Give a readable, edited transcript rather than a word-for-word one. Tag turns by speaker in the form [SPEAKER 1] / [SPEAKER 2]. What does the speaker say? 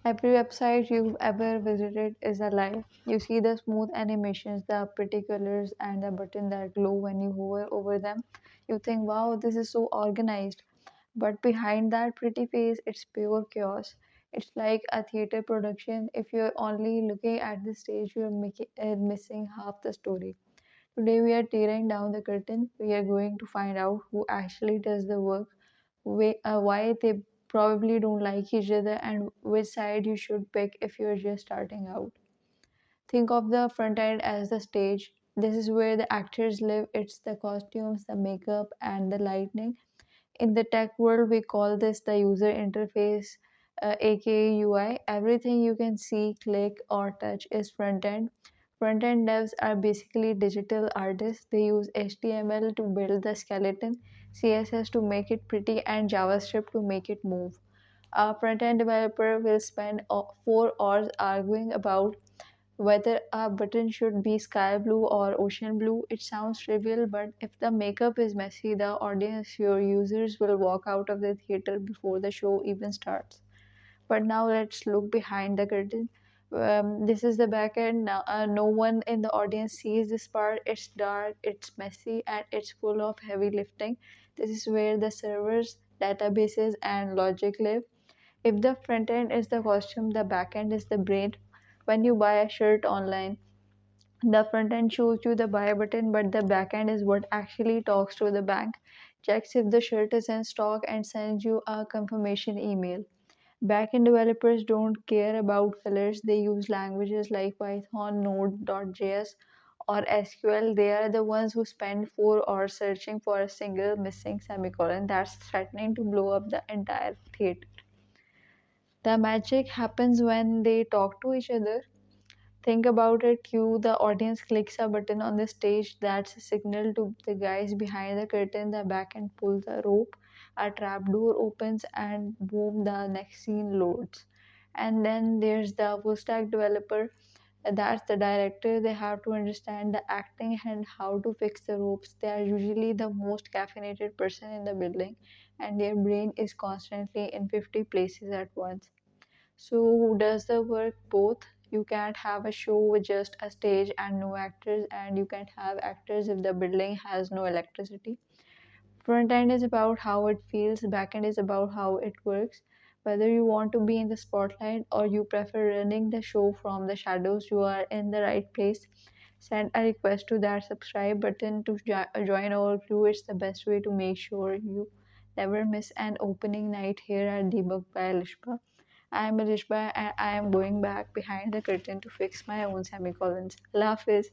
[SPEAKER 1] Every website you've ever visited is a lie. You see the smooth animations, the pretty colors, and the buttons that glow when you hover over them. You think, wow, this is so organized. But behind that pretty face, it's pure chaos. It's like a theater production. If you're only looking at the stage, missing half the story. Today, we are tearing down the curtain. We are going to find out who actually does the work, why they probably don't like each other, and which side you should pick if you're just starting out. Think of the front end as the stage. This is where the actors live. It's the costumes, the makeup, and the lighting. In the tech world, we call this the user interface, aka UI. Everything you can see, click, or touch is front end. Front end devs are basically digital artists. They use HTML to build the skeleton, CSS to make it pretty, and JavaScript to make it move. A front end developer will spend 4 hours arguing about whether a button should be sky blue or ocean blue. It sounds trivial, but if the makeup is messy, the audience, your users, will walk out of the theater before the show even starts. But now let's look behind the curtain. This is the back end. Now, no one in the audience sees this part. It's dark, it's messy, and it's full of heavy lifting. This is where the servers, databases, and logic live. If the front end is the costume, the back end is the brain. When you buy a shirt online, the front end shows you the buy button, but the back end is what actually talks to the bank, checks if the shirt is in stock, and sends you a confirmation email. Backend developers don't care about colors. They use languages like Python, Node.js, or SQL. They are the ones who spend 4 hours searching for a single missing semicolon that's threatening to blow up the entire theater. The magic happens when they talk to each other. Think about it, the audience clicks a button on the stage. That's a signal to the guys behind the curtain. The back end pulls the rope, a trapdoor opens, and boom, the next scene loads. And then there's the full stack developer. That's the director. They have to understand the acting and how to fix the ropes. They are usually the most caffeinated person in the building, and their brain is constantly in 50 places at once. So, who does the work? Both. You can't have a show with just a stage and no actors, and you can't have actors if the building has no electricity. Front end is about how it feels, back end is about how it works. Whether you want to be in the spotlight or you prefer running the show from the shadows, you are in the right place. Send a request to that subscribe button to join our crew. It's the best way to make sure you never miss an opening night here at Debug by Lishba. I am Elishba and I am going back behind the curtain to fix my own semicolons. Allah Hafiz.